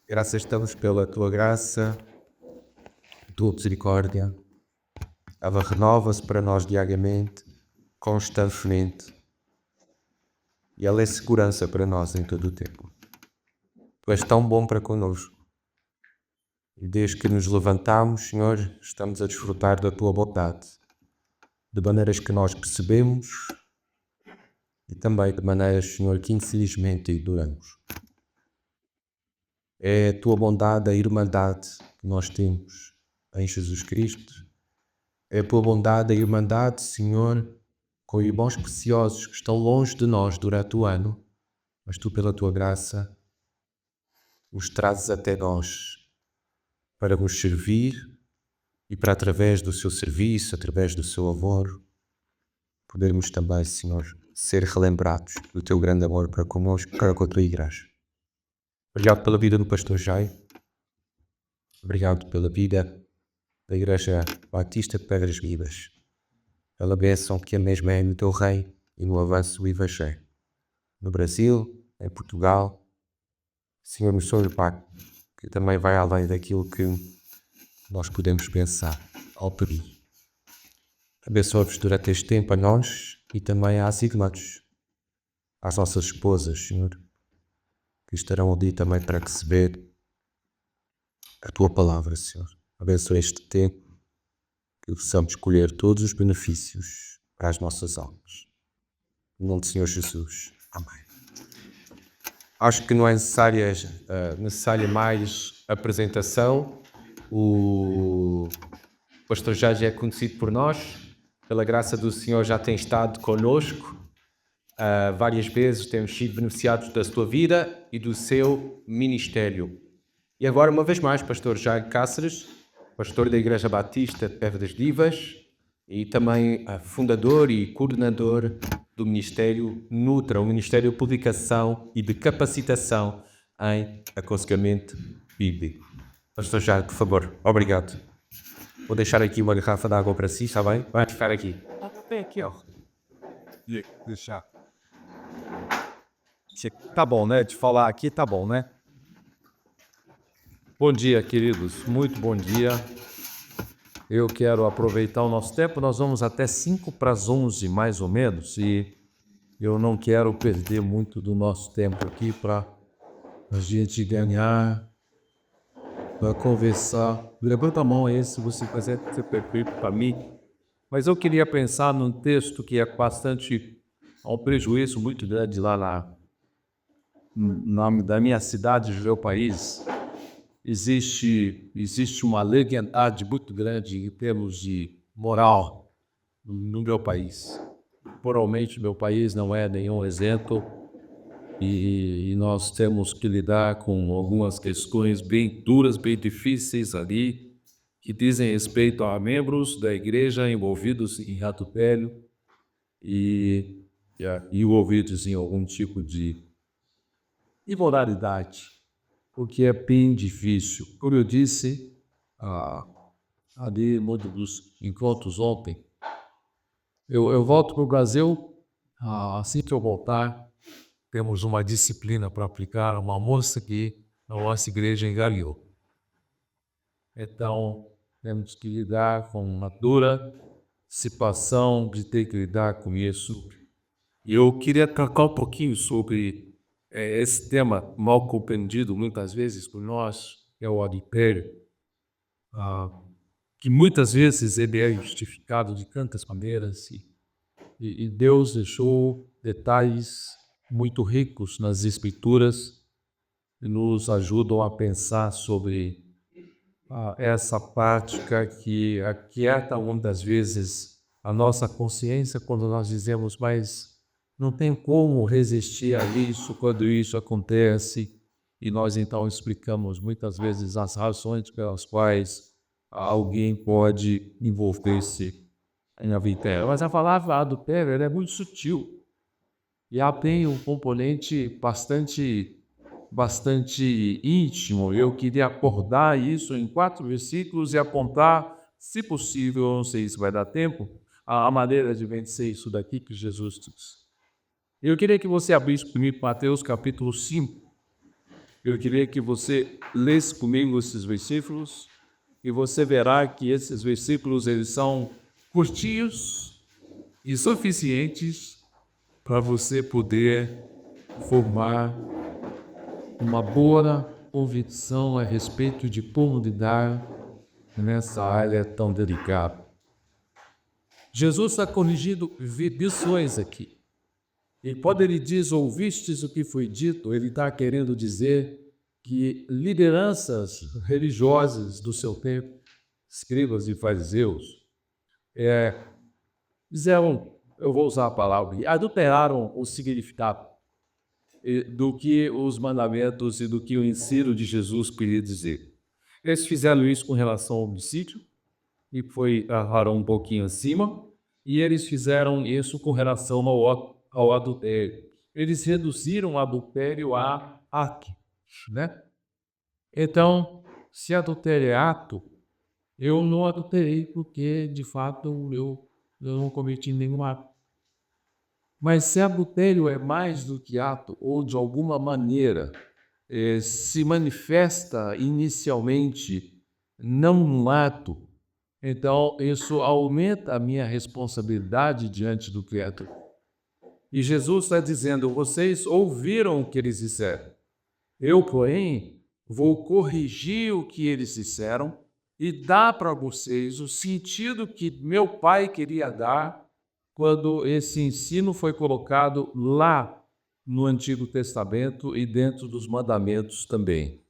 Graças estamos pela tua graça, tua misericórdia. Ela renova-se para nós diariamente, constantemente. E ela é segurança para nós em todo o tempo. Tu és tão bom para connosco. E desde que nos levantamos, Senhor, estamos a desfrutar da tua bondade. De maneiras que nós percebemos e também de maneiras, Senhor, que infelizmente ignoramos. É a tua bondade, a irmandade que nós temos em Jesus Cristo. É a tua bondade, a irmandade, Senhor, com irmãos preciosos que estão longe de nós durante o ano, mas tu, pela tua graça, os trazes até nós para nos servir e para, através do seu serviço, através do seu amor, podermos também, Senhor, ser relembrados do teu grande amor para connosco, para com a tua igreja. Obrigado pela vida do pastor Jai. Obrigado pela vida da Igreja Batista de Pedras Vivas. Pela bênção que a mesma é no teu reino e no avanço do Evangelho. No Brasil, em Portugal, Senhor, no seu impacto, que também vai além daquilo que nós podemos pensar ao pedir. Abençoa-vos durante este tempo a nós e também às irmãs, às nossas esposas, Senhor, que estarão ali também para receber a tua palavra, Senhor. Abençoa este tempo, que possamos colher todos os benefícios para as nossas almas. Em nome do Senhor Jesus. Amém. Acho que não é necessária mais apresentação. O pastor Jorge é conhecido por nós. Pela graça do Senhor já tem estado connosco. Várias vezes temos sido beneficiados da sua vida e do seu ministério. E agora, uma vez mais, pastor Jair Cáceres, pastor da Igreja Batista de Pedras Vivas e também fundador e coordenador do Ministério Nutra, o Ministério de Publicação e de Capacitação em Aconselhamento Bíblico. Pastor Jair, por favor, obrigado. Vou deixar aqui uma garrafa de água para si, está bem? Vai ficar aqui. Vem aqui, ó. Deixar. Tá bom, né? De falar aqui, tá bom, né? Bom dia, queridos. Muito bom dia. Eu quero aproveitar o nosso tempo. Nós vamos até 5 para as 11, mais ou menos. E eu não quero perder muito do nosso tempo aqui para a gente ganhar, para conversar. Levanta a mão aí se você quiser ser perfeito para mim. Mas eu queria pensar num texto que é bastante um prejuízo muito grande lá da minha cidade, do meu país. Existe uma legalidade muito grande em termos de moral no meu país. Moralmente, meu país não é nenhum exemplo e nós temos que lidar com algumas questões bem duras, bem difíceis ali, que dizem respeito a membros da igreja envolvidos em adultério e envolvidos em algum tipo de imoralidade, o que é bem difícil. Como eu disse ali em um dos encontros ontem, eu volto para o Brasil, assim que eu voltar, temos uma disciplina para aplicar, uma moça que a nossa igreja engariou. Então, temos que lidar com uma dura situação de ter que lidar com isso. E eu queria tocar um pouquinho sobre esse tema mal compreendido muitas vezes por nós, que é o adultério, que muitas vezes ele é justificado de tantas maneiras e Deus deixou detalhes muito ricos nas escrituras que nos ajudam a pensar sobre essa prática que aquieta muitas vezes a nossa consciência quando nós dizemos, mas não tem como resistir a isso quando isso acontece, e nós então explicamos muitas vezes as razões pelas quais alguém pode envolver-se na adultério. Mas a palavra adultério ela é muito sutil e ela tem um componente bastante íntimo. Eu queria abordar isso em 4 versículos e apontar, se possível, não sei se vai dar tempo, a maneira de vencer isso daqui que Jesus diz. Eu queria que você abrisse comigo Mateus capítulo 5. Eu queria que você lesse comigo esses versículos e você verá que esses versículos eles são curtinhos e suficientes para você poder formar uma boa convicção a respeito de como lidar nessa área tão delicada. Jesus está corrigindo lições aqui. E quando ele diz, ouvistes o que foi dito, ele está querendo dizer que lideranças religiosas do seu tempo, escribas e fariseus, fizeram, eu vou usar a palavra, adulteraram o significado do que os mandamentos e do que o ensino de Jesus queria dizer. Eles fizeram isso com relação ao homicídio, e erraram um pouquinho acima, e eles fizeram isso com relação ao adultério. Eles reduziram o adultério a ato, né? Então, se adultério é ato, eu não adulterei porque, de fato, eu não cometi nenhum ato. Mas se adultério é mais do que ato, ou de alguma maneira se manifesta inicialmente não um ato, então isso aumenta a minha responsabilidade diante do Criador. E Jesus está dizendo, vocês ouviram o que eles disseram. Eu, porém, vou corrigir o que eles disseram e dar para vocês o sentido que meu Pai queria dar quando esse ensino foi colocado lá no Antigo Testamento e dentro dos mandamentos também.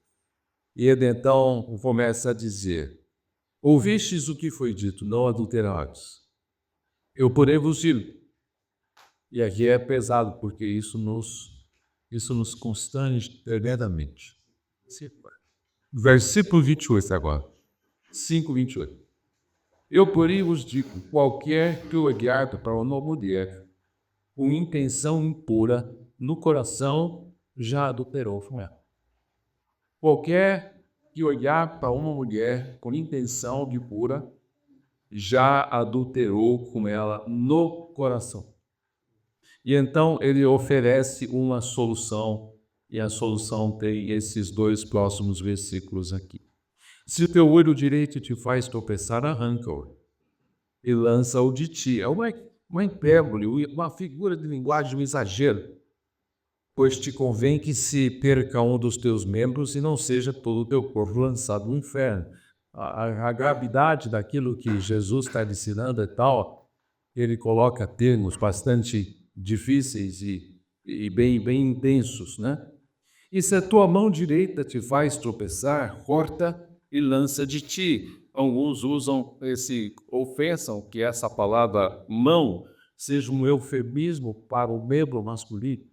E ele então começa a dizer, ouvistes o que foi dito, não adulterares. Eu, porém, vos digo. E aqui é pesado, porque isso nos constrange tremendamente. Versículo 28 agora. 5:28. Eu, porém, vos digo, qualquer que olhar para uma mulher com intenção impura no coração, já adulterou com ela. Qualquer que olhar para uma mulher com intenção impura, já adulterou com ela no coração. E então ele oferece uma solução, e a solução tem esses dois próximos versículos aqui. Se o teu olho direito te faz tropeçar, arranca-o e lança-o de ti. É uma hipérbole, uma figura de linguagem, um exagero. Pois te convém que se perca um dos teus membros e não seja todo o teu corpo lançado no inferno. A gravidade daquilo que Jesus está ensinando é tal, ele coloca termos bastante difíceis e bem intensos, né? E se a tua mão direita te faz tropeçar, corta e lança de ti. Alguns usam ofensam que essa palavra mão seja um eufemismo para o membro masculino.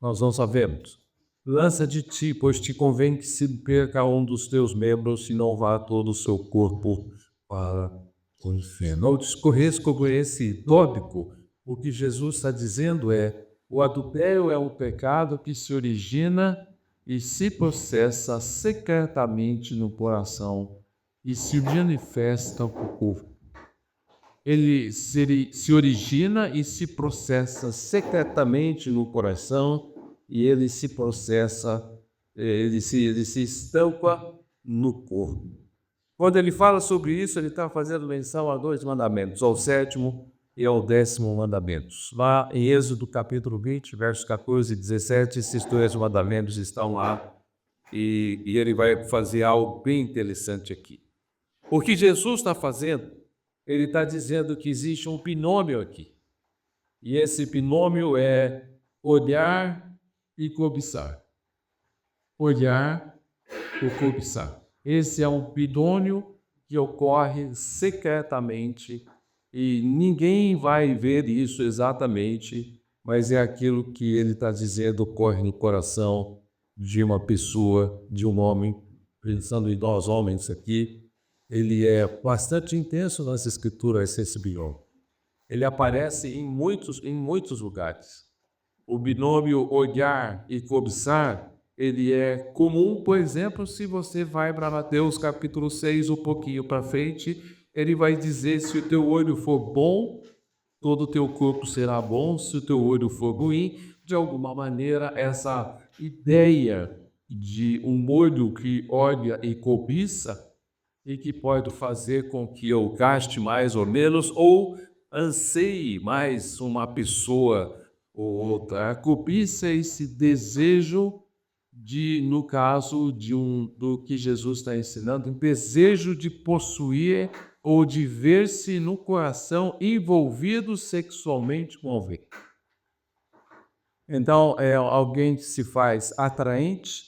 Nós não sabemos. Lança de ti, pois te convém que se perca um dos teus membros e não vá todo o seu corpo para o inferno. Ao discorrer sobre esse tópico, o que Jesus está dizendo é: o adultério é um pecado que se origina e se processa secretamente no coração e se manifesta no corpo. Ele se origina e se processa secretamente no coração e ele se processa, ele se estampa no corpo. Quando ele fala sobre isso, ele está fazendo menção a dois mandamentos, ao 7º e ao 10º mandamentos. Lá em Êxodo capítulo 20, versos 14 e 17, esses dois mandamentos estão lá e ele vai fazer algo bem interessante aqui. O que Jesus está fazendo, ele está dizendo que existe um binômio aqui. E esse binômio é olhar e cobiçar. Olhar e cobiçar. Esse é um binômio que ocorre secretamente e ninguém vai ver isso exatamente, mas é aquilo que ele está dizendo ocorre no coração de uma pessoa, de um homem, pensando em nós homens aqui. Ele é bastante intenso nas escrituras, esse binômio. Ele aparece em muitos lugares. O binômio olhar e cobiçar, ele é comum, por exemplo, se você vai para Mateus capítulo 6, um pouquinho para frente, ele vai dizer, se o teu olho for bom, todo o teu corpo será bom, se o teu olho for ruim, de alguma maneira, essa ideia de um olho que olha e cobiça e que pode fazer com que eu gaste mais ou menos ou anseie mais uma pessoa ou outra. A cobiça é esse desejo no caso do que Jesus está ensinando, um desejo de possuir ou de ver-se no coração envolvido sexualmente com alguém. Então, é alguém que se faz atraente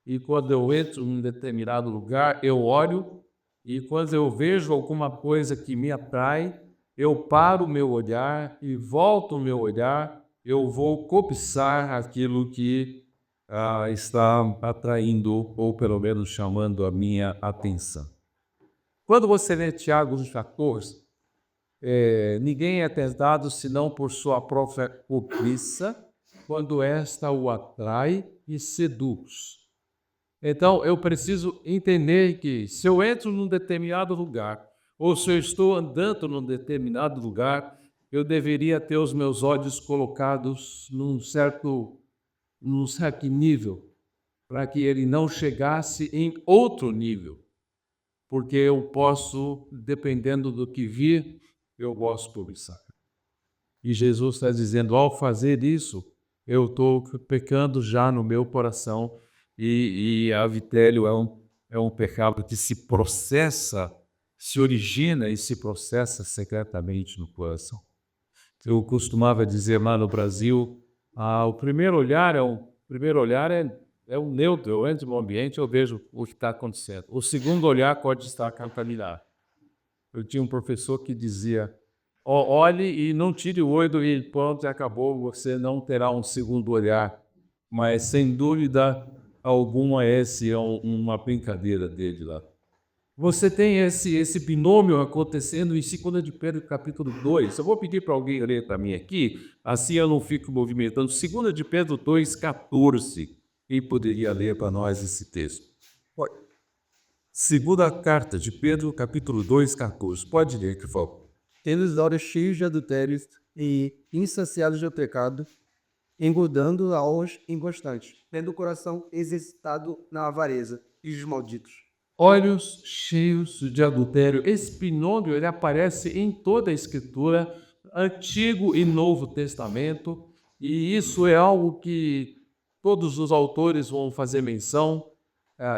e quando eu entro em um determinado lugar, eu olho e quando eu vejo alguma coisa que me atrai, eu paro o meu olhar e volto o meu olhar, eu vou cobiçar aquilo que está atraindo ou pelo menos chamando a minha atenção. Quando você lê Tiago 14, ninguém é tentado senão por sua própria cobiça, quando esta o atrai e seduz. Então, eu preciso entender que se eu entro num determinado lugar, ou se eu estou andando num determinado lugar, eu deveria ter os meus olhos colocados num certo nível, para que ele não chegasse em outro nível. Porque eu posso, dependendo do que vir, eu posso cobiçar. E Jesus está dizendo, ao fazer isso, eu estou pecando já no meu coração e a vitélio é um pecado que se processa, se origina e se processa secretamente no coração. Eu costumava dizer lá no Brasil, o primeiro olhar é um neutro, eu entro no ambiente, eu vejo o que está acontecendo. O segundo olhar pode estar contaminado. Eu tinha um professor que dizia, olhe e não tire o olho e pronto, acabou, você não terá um segundo olhar. Mas, sem dúvida alguma, essa é uma brincadeira dele lá. Você tem esse binômio acontecendo em 2 de Pedro, capítulo 2. Eu vou pedir para alguém ler para mim aqui, assim eu não fico movimentando. 2 de Pedro 2, 14. Quem poderia ler para nós esse texto? Pode. Segunda carta de Pedro, capítulo 2, 14. Pode ler, por favor. Tendo os olhos cheios de adultérios e insaciados de pecado, engordando aos inconstantes, tendo o coração exercitado na avareza e os malditos. Olhos cheios de adultério. Esse binômio ele aparece em toda a Escritura, Antigo e Novo Testamento, e isso é algo que todos os autores vão fazer menção.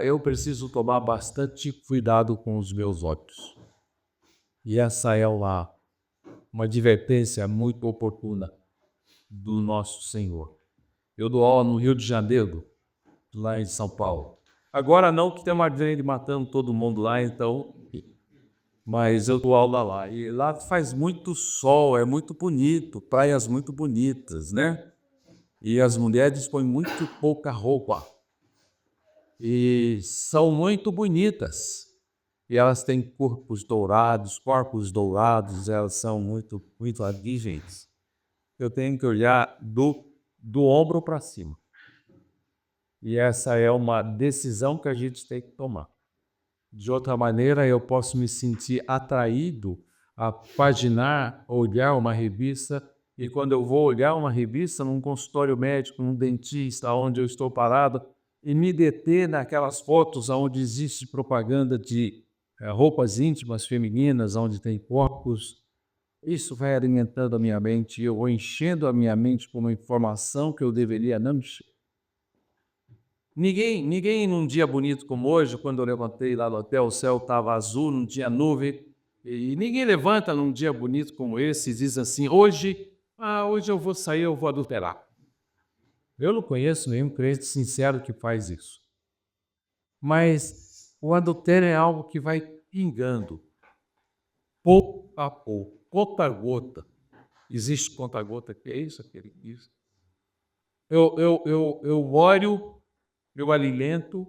Eu preciso tomar bastante cuidado com os meus olhos. E essa é uma advertência muito oportuna do nosso Senhor. Eu dou aula no Rio de Janeiro, lá em São Paulo. Agora não, que tem uma grande matando todo mundo lá, então... Mas eu dou aula lá. E lá faz muito sol, é muito bonito, praias muito bonitas, né? E as mulheres põem muito pouca roupa. E são muito bonitas. E elas têm corpos dourados, elas são muito, muito atraentes. Eu tenho que olhar do ombro para cima. E essa é uma decisão que a gente tem que tomar. De outra maneira, eu posso me sentir atraído a paginar, olhar uma revista, e quando eu vou olhar uma revista num consultório médico, num dentista, onde eu estou parado, e me deter naquelas fotos onde existe propaganda de roupas íntimas femininas, onde tem corpos, isso vai alimentando a minha mente, eu vou enchendo a minha mente com uma informação que eu deveria não encher. Ninguém num dia bonito como hoje, quando eu levantei lá no hotel, o céu estava azul, não tinha nuvem, e ninguém levanta num dia bonito como esse e diz assim, hoje eu vou sair, eu vou adulterar. Eu não conheço nenhum crente sincero que faz isso. Mas o adultério é algo que vai pingando, pouco a pouco, gota a gota. Existe conta-gota, que é isso, aquele isso. Eu olho, eu alimento,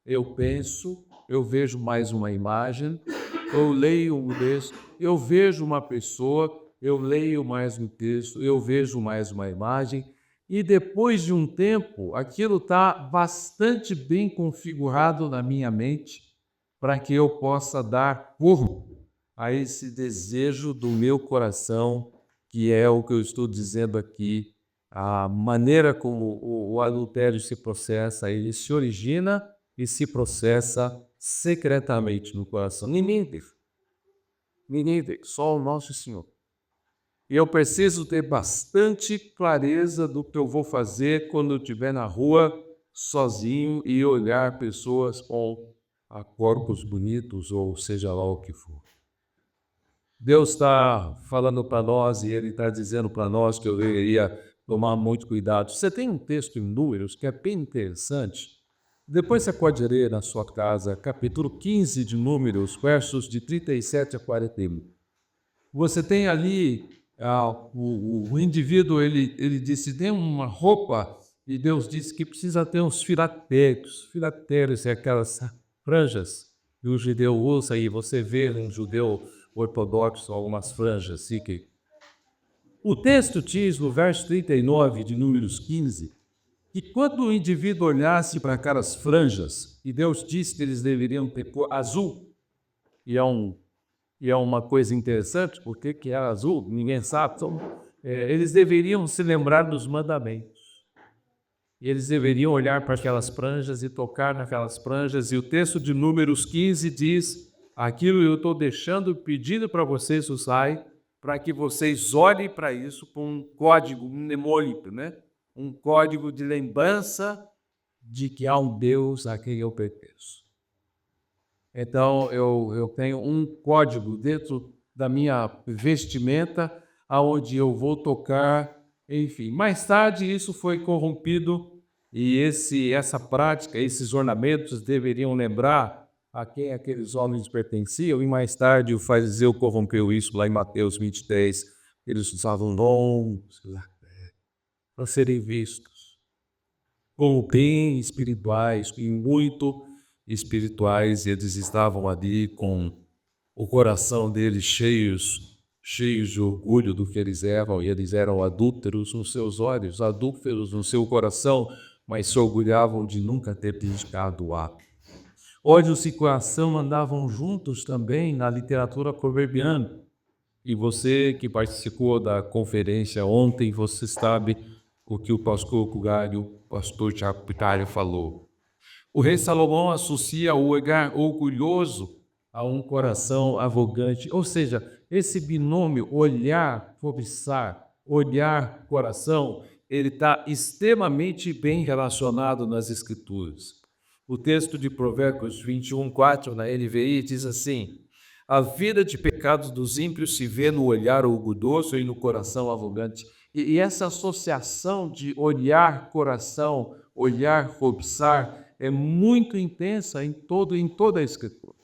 eu penso, eu vejo mais uma imagem, eu leio um texto, eu vejo uma pessoa, eu leio mais um texto, eu vejo mais uma imagem, e depois de um tempo, aquilo está bastante bem configurado na minha mente para que eu possa dar corpo a esse desejo do meu coração, que é o que eu estou dizendo aqui, A maneira como o adultério se processa, ele se origina e se processa secretamente no coração. Ninguém vê, só o nosso Senhor. E eu preciso ter bastante clareza do que eu vou fazer quando eu estiver na rua sozinho e olhar pessoas com corpos bonitos ou seja lá o que for. Deus está falando para nós e Ele está dizendo para nós que eu deveria tomar muito cuidado. Você tem um texto em Números que é bem interessante. Depois você pode ler na sua casa, capítulo 15 de Números, versos de 37 a 41. Você tem ali o indivíduo, ele disse, tem uma roupa, e Deus disse que precisa ter uns filatérios. Filatérios é aquelas franjas que o judeu usa, e você vê um judeu ortodoxo algumas franjas assim que... O texto diz, no verso 39 de Números 15, que quando o indivíduo olhasse para aquelas franjas, e Deus disse que eles deveriam ter cor azul, e é uma coisa interessante, porque que é azul, ninguém sabe, eles deveriam se lembrar dos mandamentos. E eles deveriam olhar para aquelas franjas e tocar naquelas franjas, e o texto de Números 15 diz, aquilo eu estou pedindo para vocês usarem, para que vocês olhem para isso com um código mnemônico, né? Um código de lembrança de que há um Deus a quem eu pertenço. Então, eu tenho um código dentro da minha vestimenta, aonde eu vou tocar, enfim. Mais tarde, isso foi corrompido e essa prática, esses ornamentos deveriam lembrar a quem aqueles homens pertenciam, e mais tarde o fariseu corrompeu isso lá em Mateus 23. Eles usavam nomes para serem vistos como bem espirituais e muito espirituais, e eles estavam ali com o coração deles cheios de orgulho do que eles eram, e eles eram adúlteros nos seus olhos, adúlteros no seu coração, mas se orgulhavam de nunca ter praticado o ato. Ódios e coração andavam juntos também na literatura proverbiana. E você que participou da conferência ontem, você sabe o que o pastor Cugário, o pastor Tiago Pitário falou. O rei Salomão associa o olhar orgulhoso a um coração arrogante. Ou seja, esse binômio olhar, cobiçar, olhar, coração, ele está extremamente bem relacionado nas Escrituras. O texto de Provérbios 21:4 na NVI diz assim: a vida de pecados dos ímpios se vê no olhar orgulhoso e no coração arrogante. E essa associação de olhar, coração, olhar, cobiçar, é muito intensa em toda a Escritura.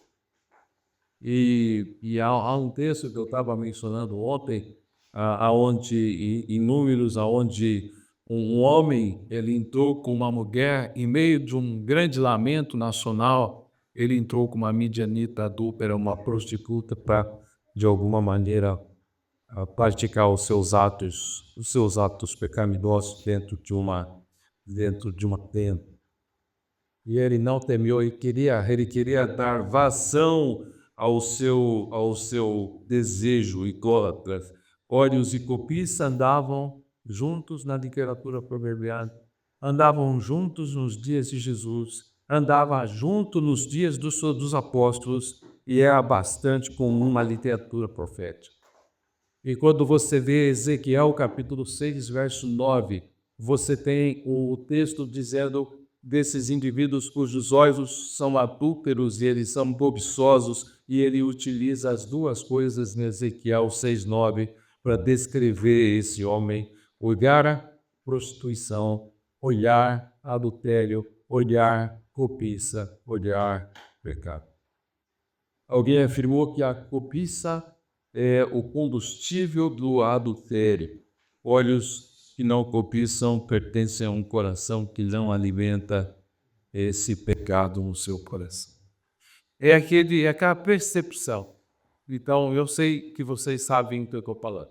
E há um texto que eu estava mencionando ontem, em Números, onde um homem ele entrou com uma mulher em meio de um grande lamento nacional. Ele entrou com uma midianita adúltera, uma prostituta, para, de alguma maneira, praticar os seus atos pecaminosos dentro de uma tenda. E ele não temeu, ele queria dar vazão ao seu desejo idólatra. Ódios e cobiça andavam juntos na literatura proverbiana, andavam juntos nos dias de Jesus, andava junto nos dias dos apóstolos, e era bastante comum na literatura profética. E quando você vê Ezequiel capítulo 6, verso 9, você tem o texto dizendo desses indivíduos cujos olhos são adúlteros e eles são cobiçosos, e ele utiliza as duas coisas em Ezequiel 6:9 para descrever esse homem: olhar prostituição, olhar adultério, olhar cobiça, olhar pecado. Alguém afirmou que a cobiça é o combustível do adultério. Olhos que não cobiçam pertencem a um coração que não alimenta esse pecado no seu coração. É aquela percepção. Então, eu sei que vocês sabem o que eu estou falando.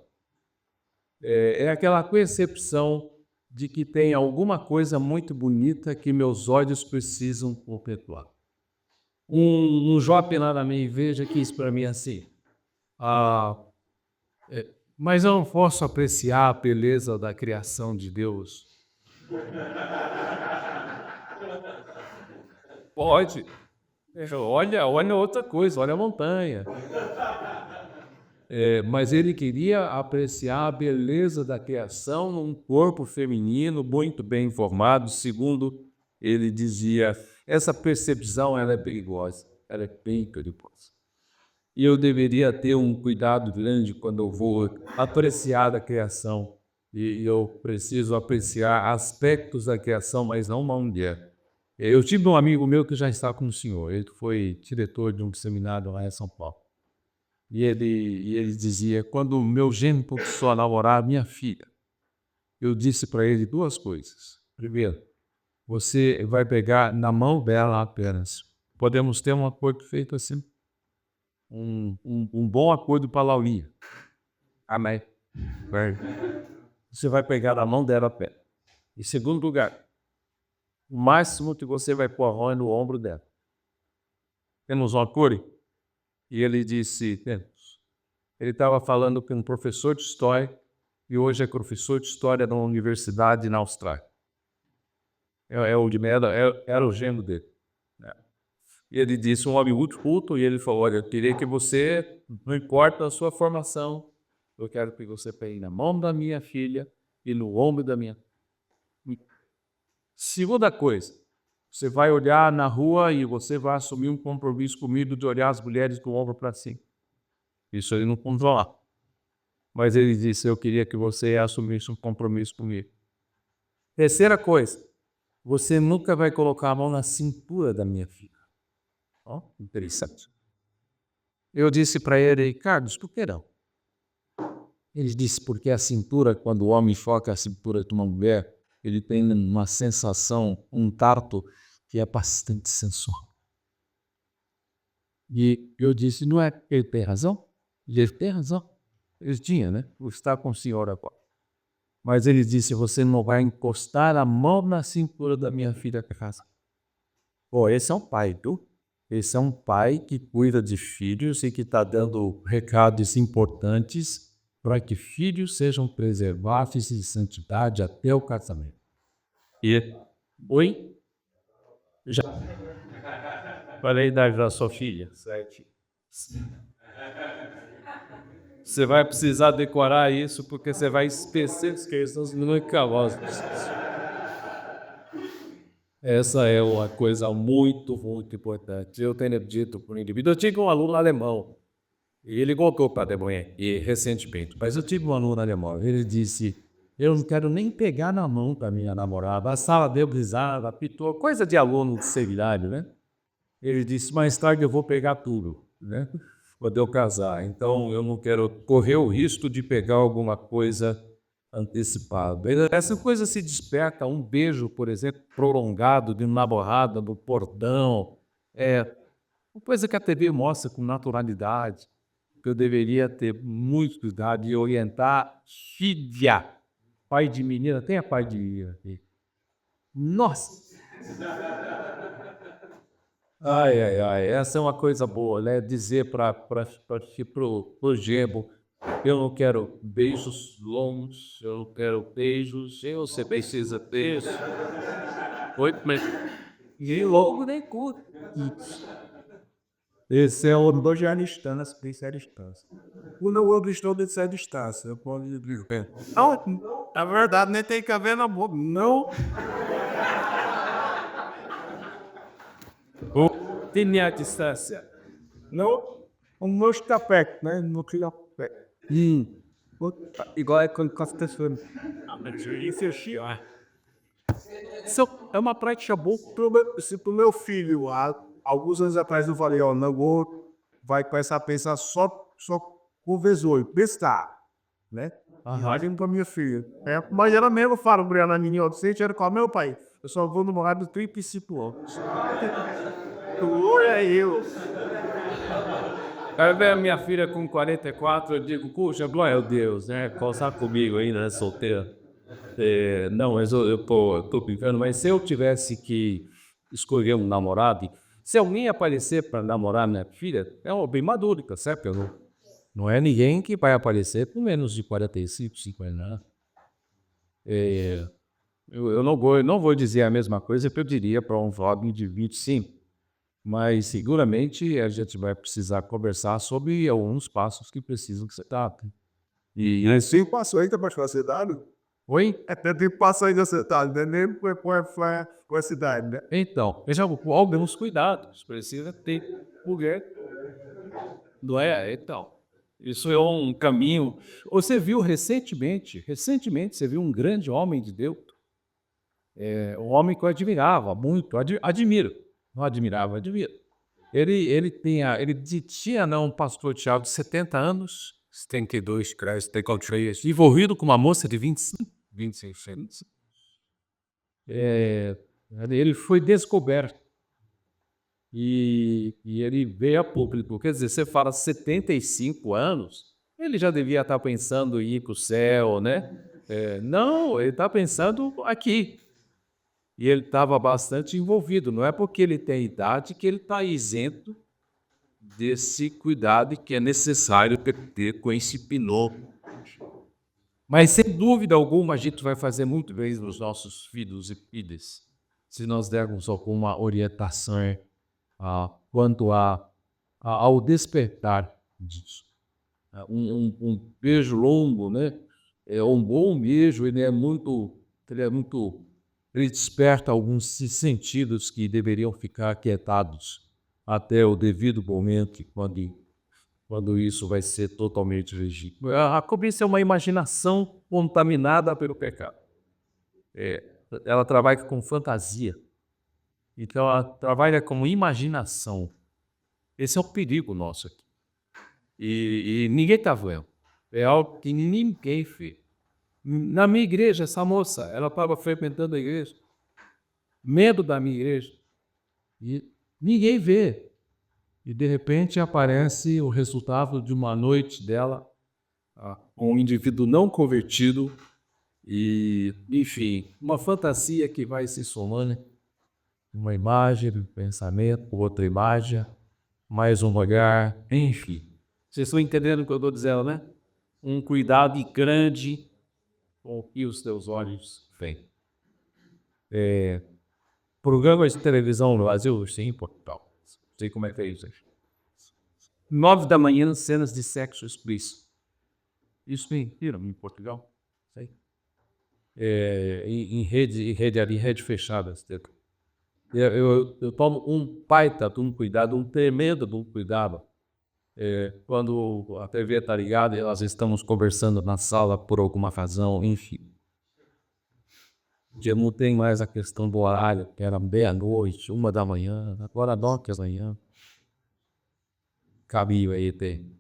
É aquela percepção de que tem alguma coisa muito bonita que meus olhos precisam contemplar. Um jovem lá na minha igreja quis para mim assim: Mas eu não posso apreciar a beleza da criação de Deus. Pode. Olha outra coisa, olha a montanha. Mas ele queria apreciar a beleza da criação num corpo feminino muito bem formado, segundo ele dizia. Essa percepção ela é perigosa, ela é bem perigosa. E eu deveria ter um cuidado grande quando eu vou apreciar a criação. E eu preciso apreciar aspectos da criação, mas não uma mulher. Eu tive um amigo meu que já está com o senhor. Ele foi diretor de um seminário lá em São Paulo. E ele dizia, quando o meu genro começou a namorar minha filha, eu disse para ele duas coisas. Primeiro, você vai pegar na mão dela apenas. Podemos ter um acordo feito assim. Um bom acordo para a Laurinha. Amém. Você vai pegar na mão dela apenas. Em segundo lugar, o máximo que você vai pôr a mão é no ombro dela. Temos um acordo? E ele disse, temos. Ele estava falando com um professor de história e hoje é professor de história numa universidade na Austrália. Era o genro dele. E ele disse, um homem muito culto, e ele falou, olha, eu queria que você, não importa a sua formação, eu quero que você pegue na mão da minha filha e no ombro da minha. Segunda coisa, você vai olhar na rua e você vai assumir um compromisso comigo de olhar as mulheres do ombro para cima. Isso ele não controla. Mas ele disse, eu queria que você assumisse um compromisso comigo. Terceira coisa, você nunca vai colocar a mão na cintura da minha filha. Interessante. Eu disse para ele, Carlos, por que não? Ele disse, porque a cintura, quando o homem foca a cintura de uma mulher, ele tem uma sensação, um tato que é bastante sensual. E eu disse, não é que ele tem razão? Ele tem razão. Ele tinha, né? Está com o senhor agora. Mas ele disse, você não vai encostar a mão na cintura da minha filha casa. Pô, esse é um pai, viu? Esse é um pai que cuida de filhos e que está dando recados importantes para que filhos sejam preservados de santidade até o casamento. E, oi? Já falei da sua filha, 7. Você vai precisar decorar isso porque você vai esquecer as questões muito calosas. Essa é uma coisa muito, muito importante. Eu tenho dito para o indivíduo. Eu tive um aluno alemão, e ele voltou para a Alemanha recentemente, mas eu tive um aluno alemão, ele disse, eu não quero nem pegar na mão da minha namorada, a sala deu risada, apitou, coisa de aluno de seminário, né? Ele disse, mais tarde eu vou pegar tudo, né? Quando eu casar, então eu não quero correr o risco de pegar alguma coisa antecipado. Essa coisa se desperta, um beijo, por exemplo, prolongado de uma namorada no portão, uma coisa que a TV mostra com naturalidade, que eu deveria ter muito cuidado e orientar filha, pai de menina, tem a pai de menina aqui. Nossa! Ai, essa é uma coisa boa, né? Dizer para o genro, eu não quero beijos longos, eu não quero beijos, você precisa beijo. Nem longo, nem curto. Esse é o do já distância, tem distância. Quando eu estou de certa distância, eu posso dizer. Não, na verdade, nem tem que haver namoro, não. Tem a distância. Não, o meu está perto, né? Não fica perto. Igual é quando está falando. Isso é uma prática boa para o meu filho. Alguns anos atrás eu falei, ó, não vou, vai começar a pensar só com o V8, bestar, né? Imagem para minha filha. Mas ela mesmo fala para ela, menina adolescente, era com o meu pai. Eu só vou namorar dos 35 anos. Olha eu. Aí vem a minha filha com 44, eu digo, puxa, glória a Deus, né? Casar comigo ainda, né? Solteira. Não, mas eu tô brincando, mas se eu tivesse que escolher um namorado, se alguém aparecer para namorar minha filha, é uma bem madura, certo? Não é ninguém que vai aparecer com menos de 45, 50 anos. Eu não vou dizer a mesma coisa que eu diria para um jovem de 25, mas seguramente a gente vai precisar conversar sobre alguns passos que precisam ser dados. E Mas sim, passou ainda para a cidade. oi? Até tempo passou ainda a cidade, né? Nem foi com a cidade, né? Então, veja, alguns cuidados precisa ter mulher, não é? Então, isso é um caminho. Você viu recentemente você viu um grande homem de Deus, um homem que eu admirava muito, admiro, não admirava, admiro. Ele tinha, não, um pastor Tiago de 70 anos, 72, creio, 73. envolvido com uma moça de 25, 26 anos. ele foi descoberto. E ele veio a público. Quer dizer, você fala 75 anos, ele já devia estar pensando em ir para o céu, né? Não, ele está pensando aqui. E ele estava bastante envolvido. Não é porque ele tem idade que ele está isento desse cuidado que é necessário ter com esse pinot. Mas, sem dúvida alguma, a gente vai fazer muito bem nos nossos filhos e filhas, se nós dermos alguma orientação quanto ao despertar disso. Um beijo longo, né? Um bom beijo, ele desperta alguns sentidos que deveriam ficar aquietados até o devido momento, quando isso vai ser totalmente regido. A cobiça é uma imaginação contaminada pelo pecado. Ela trabalha com fantasia. Então, ela trabalha com imaginação. Esse é o perigo nosso aqui. E ninguém está vendo. É algo que ninguém vê. Na minha igreja, essa moça, ela estava frequentando a igreja, medo da minha igreja, e ninguém vê. E, de repente, aparece o resultado de uma noite dela, um indivíduo não convertido, e, enfim, uma fantasia que vai se somando. Uma imagem, um pensamento, outra imagem, mais um olhar, enfim. Vocês estão entendendo o que eu estou dizendo, né? Um cuidado grande com o que os teus olhos veem. Programas de televisão no Brasil, sim, em Portugal. Não sei como é que é isso. 9 da manhã, cenas de sexo explícito. Isso mentira em Portugal? Sei. Em rede fechada. Eu tomo um baita de um cuidado, um tremendo de um cuidado. Quando a TV está ligada e nós estamos conversando na sala por alguma razão, enfim. Já não tem mais a questão do horário, que era meia-noite, 1 da manhã, agora 9 da manhã. Caminho aí tem.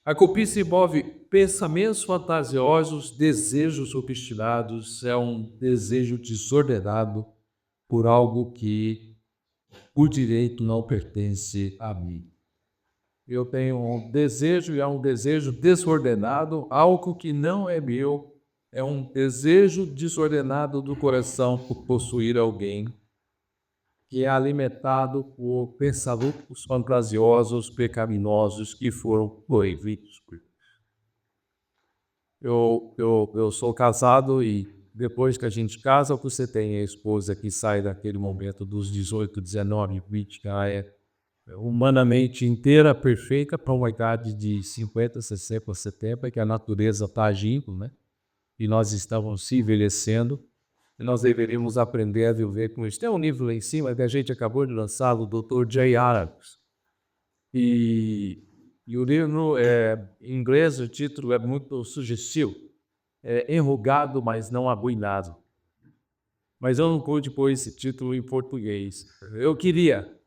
A cobiça envolve pensamentos fantasiosos, desejos obstinados, é um desejo desordenado por algo que, por direito, não pertence a mim. Eu tenho um desejo e é um desejo desordenado, algo que não é meu, é um desejo desordenado do coração por possuir alguém, que é alimentado por pensamentos fantasiosos, pecaminosos que foram proibidos. Eu sou casado e depois que a gente casa, você tem a esposa que sai daquele momento dos 18, 19, 20, que ela é humanamente inteira, perfeita, para uma idade de 50, 60, 70, que a natureza está agindo, né? E nós estamos se envelhecendo. E nós deveríamos aprender a viver com isso. Tem um livro lá em cima que a gente acabou de lançar, do Dr. Jay Adams. E o livro, em inglês, o título é muito sugestivo. É Enrugado, mas não arruinado. Mas eu não pude pôr esse título em português. Eu queria,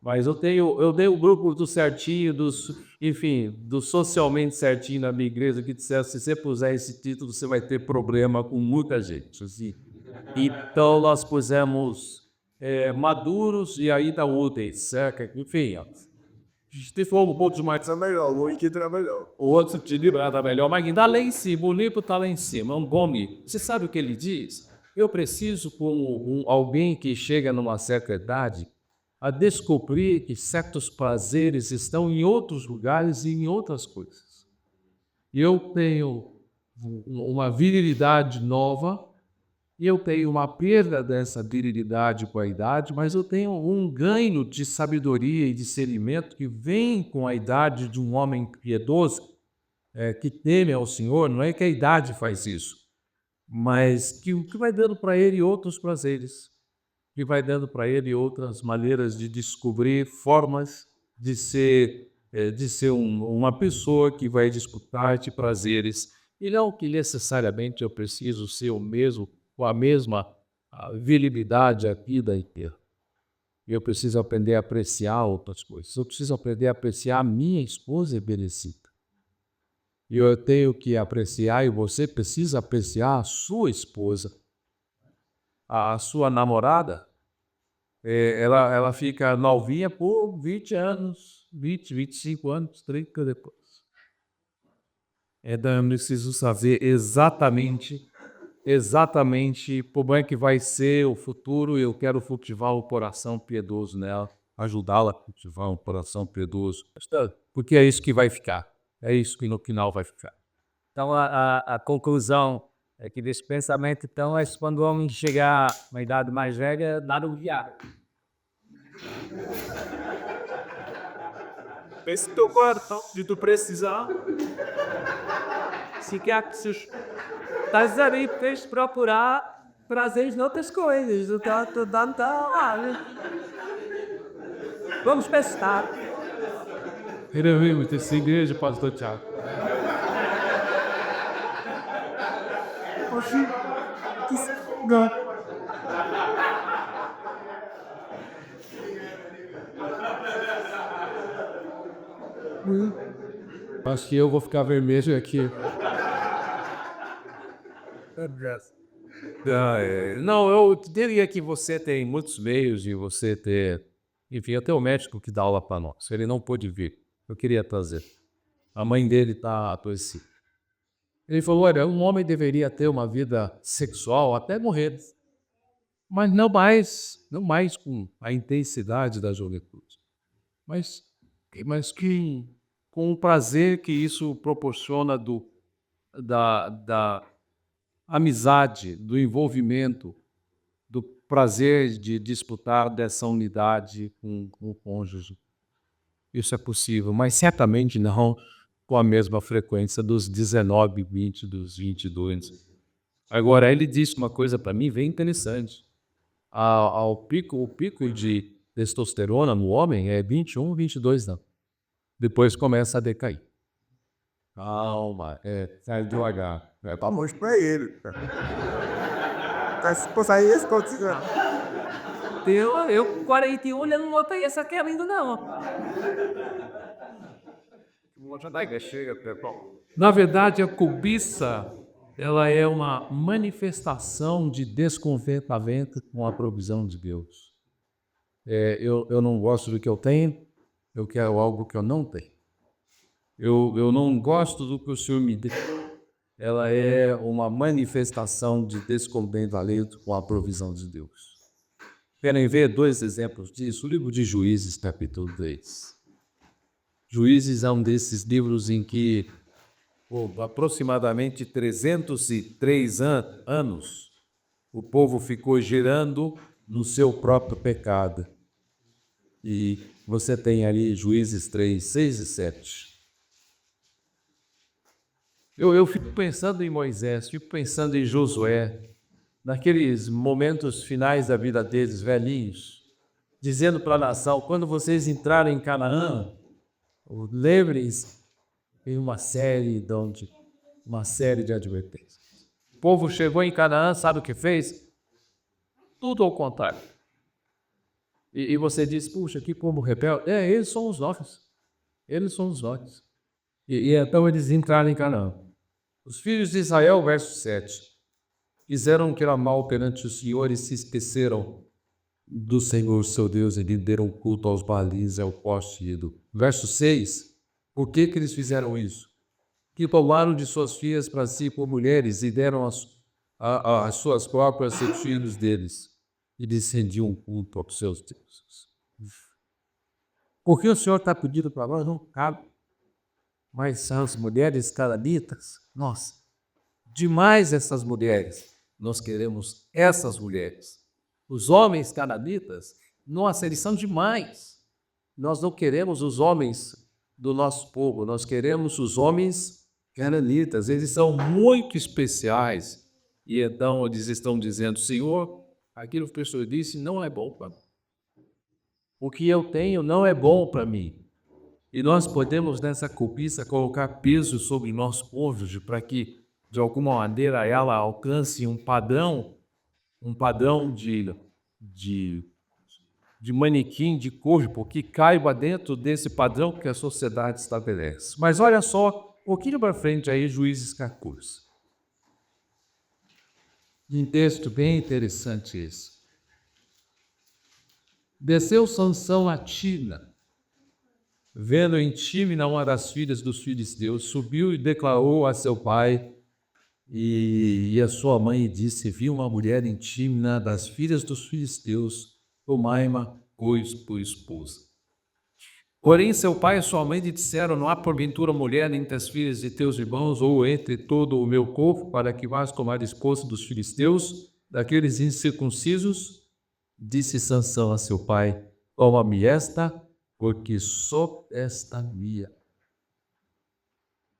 mas eu dei o grupo do certinho, do socialmente certinho na minha igreja, que dissesse, se você puser esse título, você vai ter problema com muita gente. Assim. Então, nós pusemos maduros e ainda úteis, certo? Enfim, ó. Se for um pouco demais, É melhor, o Wiki é melhor. o outro te livrar melhor, mas ainda lá em cima, o livro está lá em cima, é um bom livro. Você sabe o que ele diz? Eu preciso, como alguém que chega numa certa idade, a descobrir que certos prazeres estão em outros lugares e em outras coisas. eu tenho uma virilidade nova, e eu tenho uma perda dessa virilidade com a idade, mas eu tenho um ganho de sabedoria e discernimento que vem com a idade de um homem piedoso, que teme ao Senhor. Não é que a idade faz isso, mas que o que vai dando para ele outros prazeres, que vai dando para ele outras maneiras de descobrir formas de ser uma pessoa que vai disputar de prazeres. E não que necessariamente eu preciso ser o mesmo, com a mesma virilidade a vida inteira. Eu preciso aprender a apreciar outras coisas. Eu preciso aprender a apreciar a minha esposa Berecita. E eu tenho que apreciar, e você precisa apreciar a sua esposa, a sua namorada. Ela fica novinha por 20 anos, 20, 25 anos, 30 depois. Então eu preciso saber exatamente como é que vai ser o futuro. Eu quero cultivar o coração piedoso nela, ajudá-la a cultivar um coração piedoso, porque é isso que vai ficar, é isso que no final vai ficar. Então, a conclusão é que desse pensamento, então, é que quando o homem chegar a uma idade mais velha, nada o viário. Esse teu quarto, de tu precisar. Se quer que estás ali, tens de procurar prazeres noutras coisas. Vamos pensar. Era mesmo, essa igreja, pastor Tiago. Acho que eu vou ficar vermelho aqui. Não, eu diria que você tem muitos meios de você ter... Enfim, até o médico que dá aula para nós, ele não pôde vir. Eu queria trazer. A mãe dele está adoecida. Ele falou, olha, um homem deveria ter uma vida sexual até morrer, mas não mais com a intensidade da juventude, mas que com o prazer que isso proporciona da amizade, do envolvimento, do prazer de disputar dessa unidade com o cônjuge. Isso é possível, mas certamente não com a mesma frequência dos 19, 20, dos 22. Agora, ele disse uma coisa para mim bem interessante. O pico de testosterona no homem é 21, 22 anos. Depois começa a decair. Calma, sai devagar. Pra mostrar ele. Se fosse aí, esse continua. Eu com 41, eu não notei essa queda ainda, não. Na verdade, a cobiça, ela é uma manifestação de descontentamento com a provisão de Deus. Eu não gosto do que eu tenho, eu quero algo que eu não tenho. Eu não gosto do que o Senhor me deu. Ela é uma manifestação de descontentamento com a provisão de Deus. Querem ver 2 exemplos disso? O livro de Juízes, capítulo 3. Juízes é um desses livros em que, por aproximadamente 303 anos, o povo ficou girando no seu próprio pecado. E você tem ali Juízes 3, 6 e 7. Eu fico pensando em Moisés, fico pensando em Josué, naqueles momentos finais da vida deles, velhinhos, dizendo para a nação, quando vocês entrarem em Canaã, lembrem-se, tem uma série de advertências. O povo chegou em Canaã, sabe o que fez? Tudo ao contrário. E você diz, puxa, que povo rebelde. Eles são os nossos. Eles são os nossos. E então eles entraram em Canaã. Os filhos de Israel, verso 7, fizeram o que era mal perante o Senhor e se esqueceram do Senhor seu Deus e lhe deram culto aos Baalis e ao poste ídolo. Verso 6, por que eles fizeram isso? Que tomaram de suas filhas para si por mulheres e deram as suas próprias aos filhos deles e lhes rendiam culto aos seus deuses. Por que o Senhor está pedindo para nós? Não cabe. Mas as mulheres cananitas, nossa, demais essas mulheres. Nós queremos essas mulheres. Os homens cananitas, nossa, eles são demais. Nós não queremos os homens do nosso povo, nós queremos os homens cananitas. Eles são muito especiais. E então eles estão dizendo, Senhor, aquilo que o Senhor disse não é bom para mim. O que eu tenho não é bom para mim. E nós podemos, nessa cobiça, colocar peso sobre nosso cônjuge para que, de alguma maneira, ela alcance um padrão de manequim, de corpo, que caiba dentro desse padrão que a sociedade estabelece. Mas olha só, um pouquinho para frente aí, Juízes 14. Um texto bem interessante esse. Desceu Sansão a Tina, vendo em Tímina uma das filhas dos filisteus, subiu e declarou a seu pai e a sua mãe e disse, vi uma mulher em Tímina das filhas dos filisteus, tomai-ma, pois, por esposa. Porém, seu pai e sua mãe lhe disseram, não há porventura mulher entre as filhas de teus irmãos ou entre todo o meu povo, para que vás tomar esposa dos filisteus, daqueles incircuncisos? Disse Sansão a seu pai, toma-me esta, porque sou esta minha.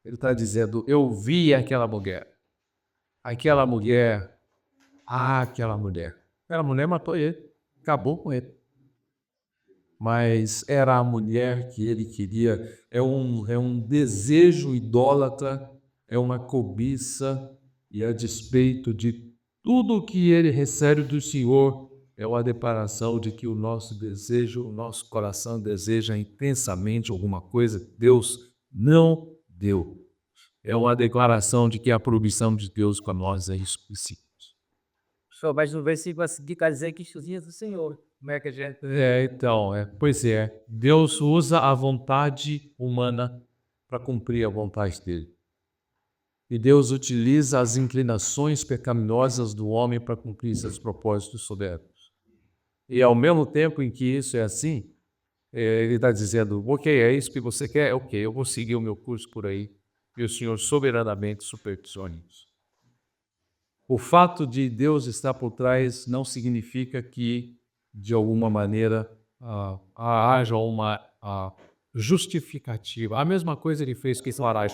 Ele está dizendo, eu vi aquela mulher. Aquela mulher matou ele, acabou com ele. Mas era a mulher que ele queria, é um desejo idólatra, é uma cobiça, e a despeito de tudo que ele recebe do Senhor, é uma declaração de que o nosso desejo, o nosso coração deseja intensamente alguma coisa que Deus não deu. É uma declaração de que a provisão de Deus com nós é insuficiente. Mas no versículo a seguir quer dizer que isso vinha do Senhor. Como é que a gente... Pois é, Deus usa a vontade humana para cumprir a vontade dele. E Deus utiliza as inclinações pecaminosas do homem para cumprir seus propósitos soberanos. E ao mesmo tempo em que isso é assim, ele está dizendo, ok, é isso que você quer? Ok, eu vou seguir o meu curso por aí. E o Senhor soberanamente supervisiona isso. O fato de Deus estar por trás não significa que, de alguma maneira, haja uma justificativa. A mesma coisa ele fez com Israel.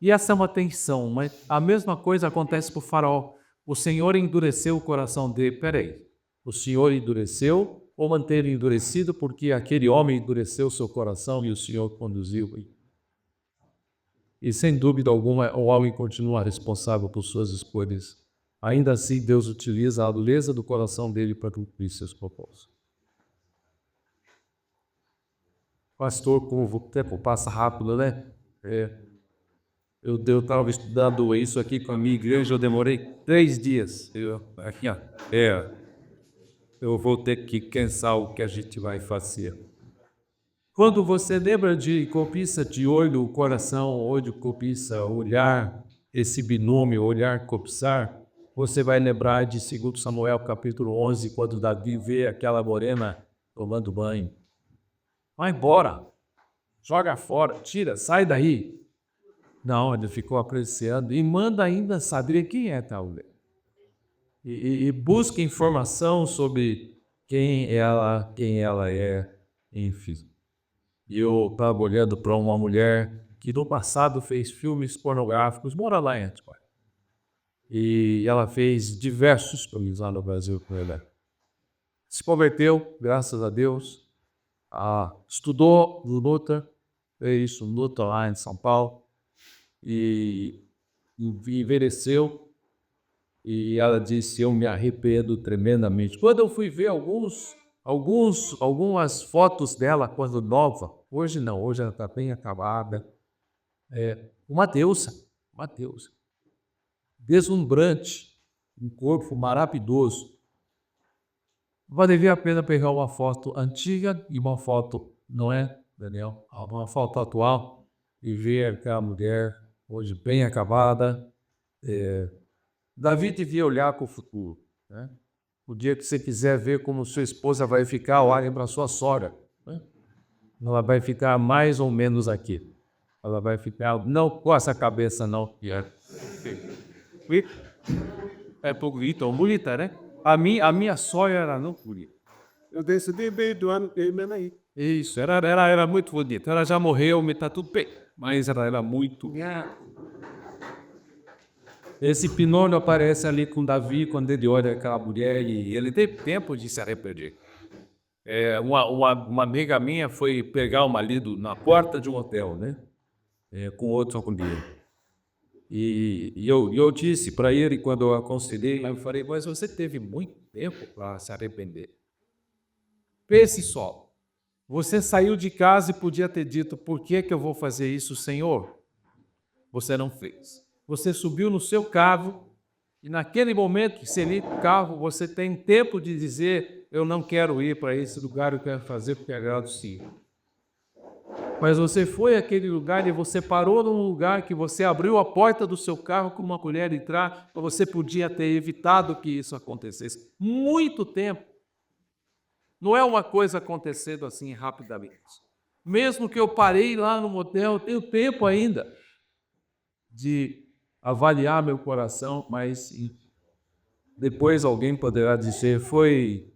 E essa é uma tensão, mas a mesma coisa acontece para o faraó. O Senhor endureceu o coração dele. Peraí, o Senhor endureceu ou manteve endurecido porque aquele homem endureceu seu coração e o Senhor conduziu? E sem dúvida alguma, o homem continua responsável por suas escolhas. Ainda assim, Deus utiliza a dureza do coração dele para cumprir seus propósitos. Pastor, como o tempo passa rápido, né? Eu estava estudando isso aqui com a minha igreja, eu demorei 3 dias. Eu vou ter que pensar o que a gente vai fazer. Quando você lembra de cobiça de olho, coração, olho, cobiça, olhar, esse binômio, olhar, cobiçar, você vai lembrar de 2 Samuel capítulo 11, quando Davi vê aquela morena tomando banho. Vai embora, joga fora, tira, sai daí. Não, ele ficou apreciando e manda ainda saber quem é tal mulher. E busca informação sobre quem ela é, enfim. E eu estava olhando para uma mulher que no passado fez filmes pornográficos, mora lá em Atibaia. E ela fez diversos filmes lá no Brasil com ela. Se converteu, graças a Deus. Estudou no Luther, fez isso no Luther lá em São Paulo. E envelheceu. E ela disse, eu me arrependo tremendamente. Quando eu fui ver algumas fotos dela quando nova, hoje não, hoje ela está bem acabada. Uma deusa, deslumbrante, um corpo maravilhoso. Valeria a pena pegar uma foto antiga e uma foto, não é, Daniel? Uma foto atual e ver aquela mulher hoje bem acabada. Davi devia olhar para o futuro, né? O dia que você quiser ver como sua esposa vai ficar, olhem para sua sogra, né? ela vai ficar mais ou menos aqui. Ela vai ficar, não com essa cabeça não. É bonita, né? A minha sogra era não bonita. Eu decidi bem do ano que vem aí. Isso, era muito bonita. Ela já morreu, mas tá tudo bem. Mas ela era muito. Esse Pinóquio aparece ali com Davi quando ele olha aquela mulher e ele teve tempo de se arrepender. Uma amiga minha foi pegar o marido na porta de um hotel, né? Com outra mulher. E eu disse para ele, quando eu aconselhei, eu falei, mas você teve muito tempo para se arrepender. Pense só, você saiu de casa e podia ter dito, por que eu vou fazer isso, Senhor? Você não fez. Você subiu no seu carro e naquele momento que você liga o carro, você tem tempo de dizer, eu não quero ir para esse lugar, eu quero fazer porque agrada o Senhor. Mas você foi àquele lugar e você parou num lugar que você abriu a porta do seu carro com uma mulher entrar, você podia ter evitado que isso acontecesse. Muito tempo. Não é uma coisa acontecendo assim rapidamente. Mesmo que eu parei lá no motel, eu tenho tempo ainda de avaliar meu coração, mas depois alguém poderá dizer, foi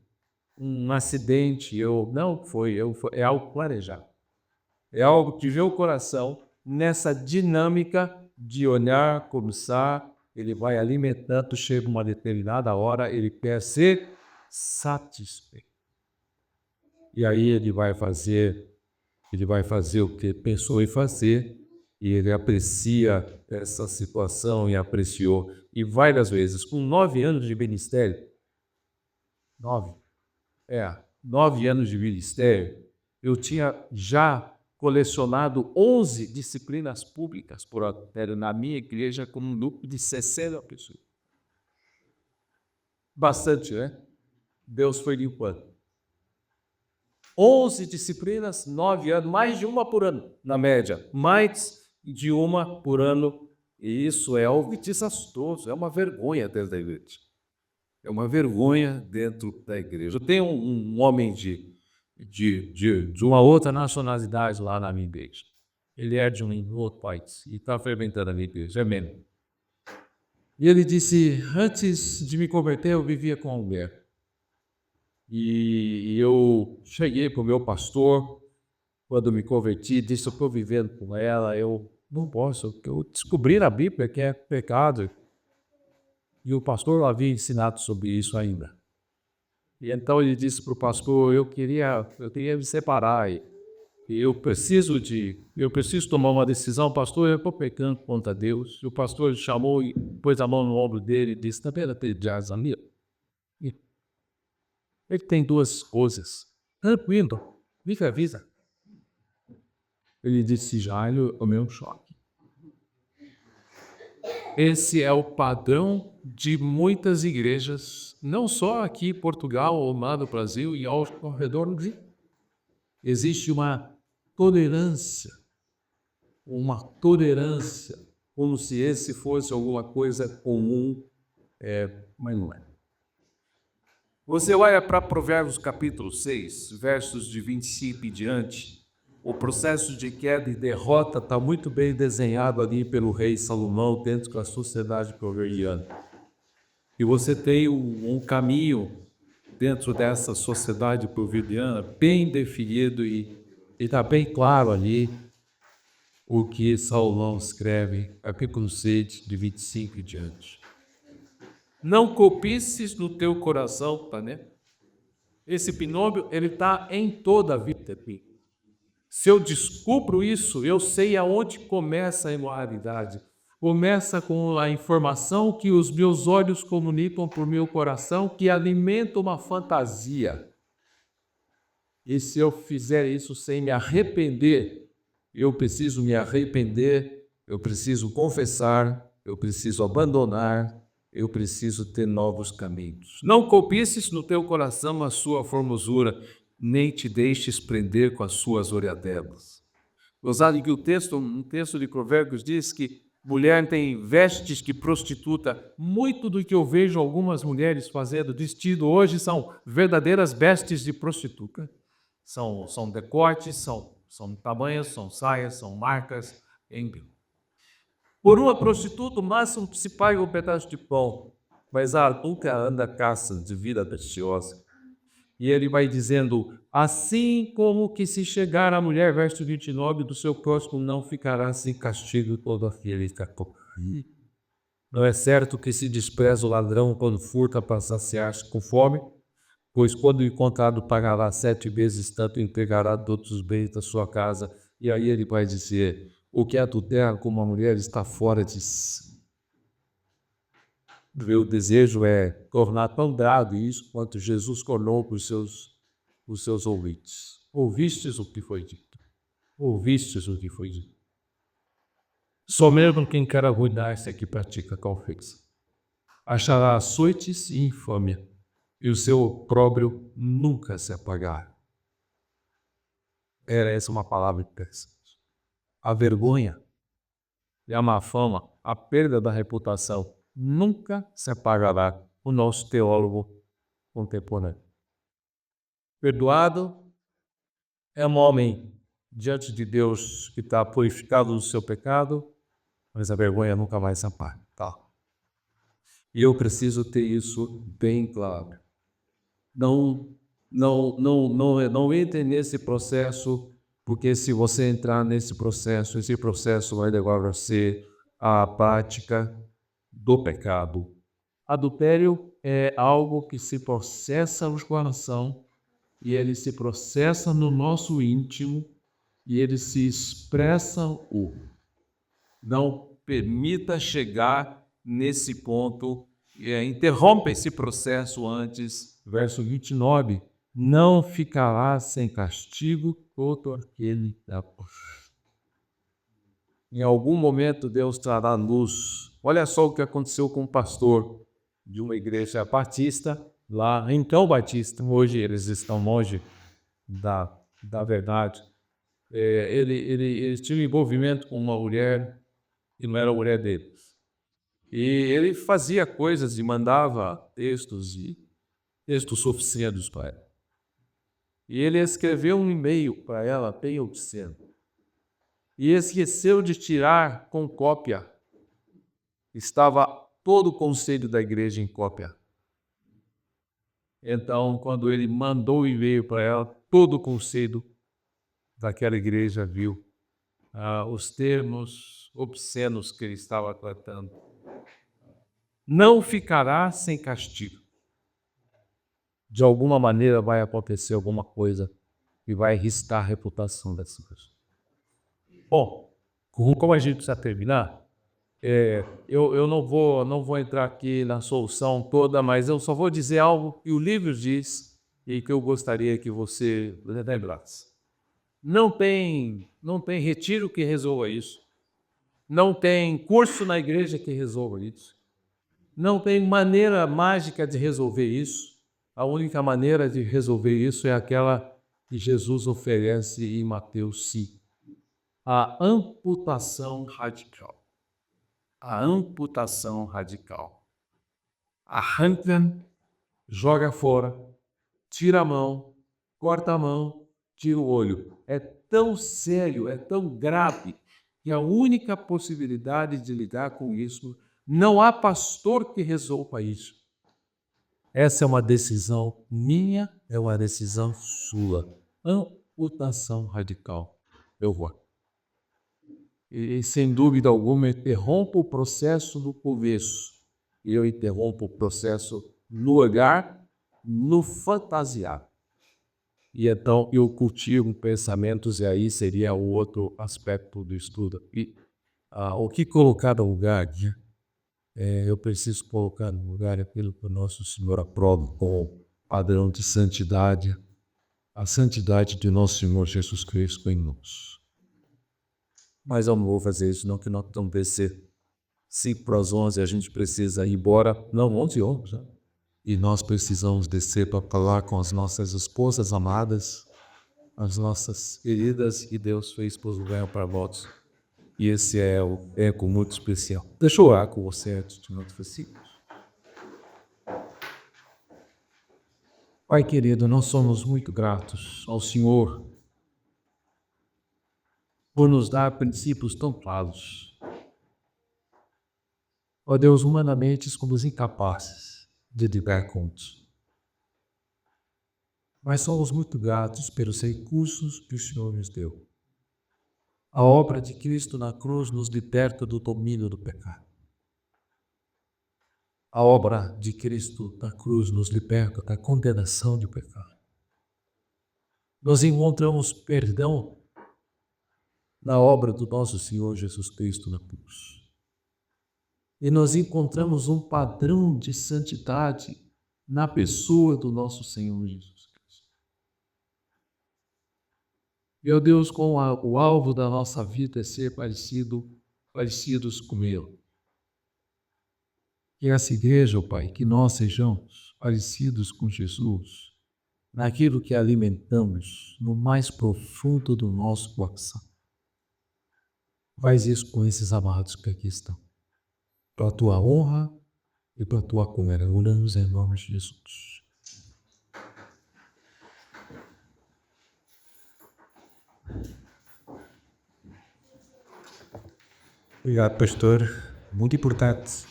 um acidente, não foi, é algo planejado. É algo que vê o coração nessa dinâmica de olhar, começar, ele vai alimentando, chega uma determinada hora, ele quer ser satisfeito. E aí ele vai fazer o que pensou em fazer, e ele aprecia essa situação e apreciou. E várias vezes, com 9 anos de ministério, 9 anos de ministério, eu tinha já colecionado 11 disciplinas públicas por adultério na minha igreja com um grupo de 60 pessoas. Bastante, né? Deus foi limpando. 11 disciplinas, 9 anos, mais de uma por ano, na média. Mais de uma por ano. E isso é algo desastroso, é uma vergonha dentro da igreja. É uma vergonha dentro da igreja. Eu tenho um homem de uma outra nacionalidade lá na minha igreja. Ele é de um outro país e está fermentando a minha igreja, é mesmo. E ele disse, antes de me converter eu vivia com uma mulher. E eu cheguei para o meu pastor, quando me converti, disse, eu estou vivendo com ela, eu não posso, porque eu descobri na Bíblia que é pecado. E o pastor havia ensinado sobre isso ainda. E então ele disse para o pastor, eu queria me separar e eu preciso tomar uma decisão, pastor, eu estou pecando contra Deus. E o pastor chamou e pôs a mão no ombro dele e disse, está vendo aquele Jazamir? Ele tem 2 coisas. Tranquilo, me avisa. Ele disse, Jairo, o meu choque. Esse é o padrão de muitas igrejas, não só aqui em Portugal, ou lá no Brasil e ao redor do mundo. Existe uma tolerância, como se esse fosse alguma coisa comum, mas não é. Você olha para Provérbios capítulo 6, versos de 25 e diante, o processo de queda e derrota está muito bem desenhado ali pelo rei Salomão dentro da sociedade proverbiana. E você tem um caminho dentro dessa sociedade proverbiana bem definido e está bem claro ali o que Salomão escreve, capítulo 6, de 25 e diante. Não cobices no teu coração, tá, né? Esse Pinóquio, ele está em toda a vida. Se eu descubro isso, eu sei aonde começa a imoralidade. Começa com a informação que os meus olhos comunicam por meu coração, que alimenta uma fantasia. E se eu fizer isso sem me arrepender, eu preciso me arrepender, eu preciso confessar, eu preciso abandonar, eu preciso ter novos caminhos. Não cobices no teu coração a sua formosura, nem te deixes prender com as suas olhadelas. Gozado que um texto de Provérbios diz que mulher tem vestes de prostituta. Muito do que eu vejo algumas mulheres fazendo vestido hoje são verdadeiras vestes de prostituta. São decotes, são tamanhos, são saias, são marcas, enfim. Por uma prostituta, o máximo se paga um pedaço de pão, mas a adulta anda à caça de vida preciosa. E ele vai dizendo, assim como que se chegar a mulher, verso 29, do seu próximo não ficará sem castigo todo aquele que Não é certo que se despreza o ladrão quando furta para saciar-se com fome, pois quando encontrado pagará 7 vezes tanto e entregará de outros bens da sua casa. E aí ele vai dizer, o que adultera com uma mulher está fora de si. Meu desejo é tornar tão grave isso quanto Jesus tornou para os seus ouvintes. Ouvistes o que foi dito. Ouvistes o que foi dito. Só mesmo quem quer arruinar-se é que pratica tal ofensa. Achará açoites e infâmia, e o seu opróbrio nunca se apagará. Era essa uma palavra interessante. A vergonha e a má fama, a perda da reputação, nunca se apagará, o nosso teólogo contemporâneo. Perdoado é um homem diante de Deus que está purificado do seu pecado, mas a vergonha nunca mais se apaga. Tá? E eu preciso ter isso bem claro. Não entre nesse processo, porque se você entrar nesse processo, esse processo vai levar você à prática do pecado. Adultério é algo que se processa no coração e ele se processa no nosso íntimo e ele se expressa Não permita chegar nesse ponto, interrompa esse processo antes. Verso 29, não ficará sem castigo todo aquele da Em algum momento Deus trará luz. Olha só o que aconteceu com um pastor de uma igreja batista, lá em Cão Batista. Hoje eles estão longe da verdade. Ele tinha envolvimento com uma mulher que não era a mulher dele. E ele fazia coisas e mandava textos obscenos para ela. E ele escreveu um e-mail para ela, bem obsceno. E esqueceu de tirar com cópia. Estava todo o conselho da igreja em cópia. Então, quando ele mandou o e-mail para ela, todo o conselho daquela igreja viu os termos obscenos que ele estava tratando. Não ficará sem castigo. De alguma maneira vai acontecer alguma coisa que vai riscar a reputação dessa pessoa. Bom, como a gente precisa terminar, eu não vou entrar aqui na solução toda, mas eu só vou dizer algo que o livro diz e que eu gostaria que você lembrasse. Não tem retiro que resolva isso. Não tem curso na igreja que resolva isso. Não tem maneira mágica de resolver isso. A única maneira de resolver isso é aquela que Jesus oferece em Mateus 5. A amputação radical. A amputação radical. Arranca, joga fora, tira a mão, corta a mão, tira o olho. É tão sério, é tão grave, que a única possibilidade de lidar com isso, não há pastor que resolva isso. Essa é uma decisão minha, é uma decisão sua. Amputação radical. Eu vou. E sem dúvida alguma, eu interrompo o processo no começo. Eu interrompo o processo no olhar, no fantasiar. E então eu cultivo pensamentos, e aí seria o outro aspecto do estudo. E o que colocar no lugar? Eu preciso colocar no lugar aquilo que o nosso Senhor aprova como padrão de santidade, a santidade de nosso Senhor Jesus Cristo em nós. Mas eu não vou fazer isso, não, que nós vamos descer 5 para as 11, a gente precisa ir embora, não, 11 horas já. E nós precisamos descer para falar com as nossas esposas amadas, as nossas queridas, e Deus fez por lugar para votos. E esse é o eco muito especial. Deixa eu orar com você antes de nós prosseguirmos. Pai querido, nós somos muito gratos ao Senhor por nos dar princípios tão claros. Ó Deus, humanamente somos incapazes de dar contas. Mas somos muito gratos pelos recursos que o Senhor nos deu. A obra de Cristo na cruz nos liberta do domínio do pecado. A obra de Cristo na cruz nos liberta da condenação do pecado. Nós encontramos perdão na obra do nosso Senhor Jesus Cristo na cruz. E nós encontramos um padrão de santidade na pessoa do nosso Senhor Jesus Cristo. Meu Deus, o alvo da nossa vida é ser parecidos com Ele. Que essa igreja, ó Pai, que nós sejamos parecidos com Jesus naquilo que alimentamos no mais profundo do nosso coração. Faz isso com esses amados que aqui estão. Para a tua honra e para a tua glória. Oramos em nome de Jesus. Obrigado, pastor. Muito importante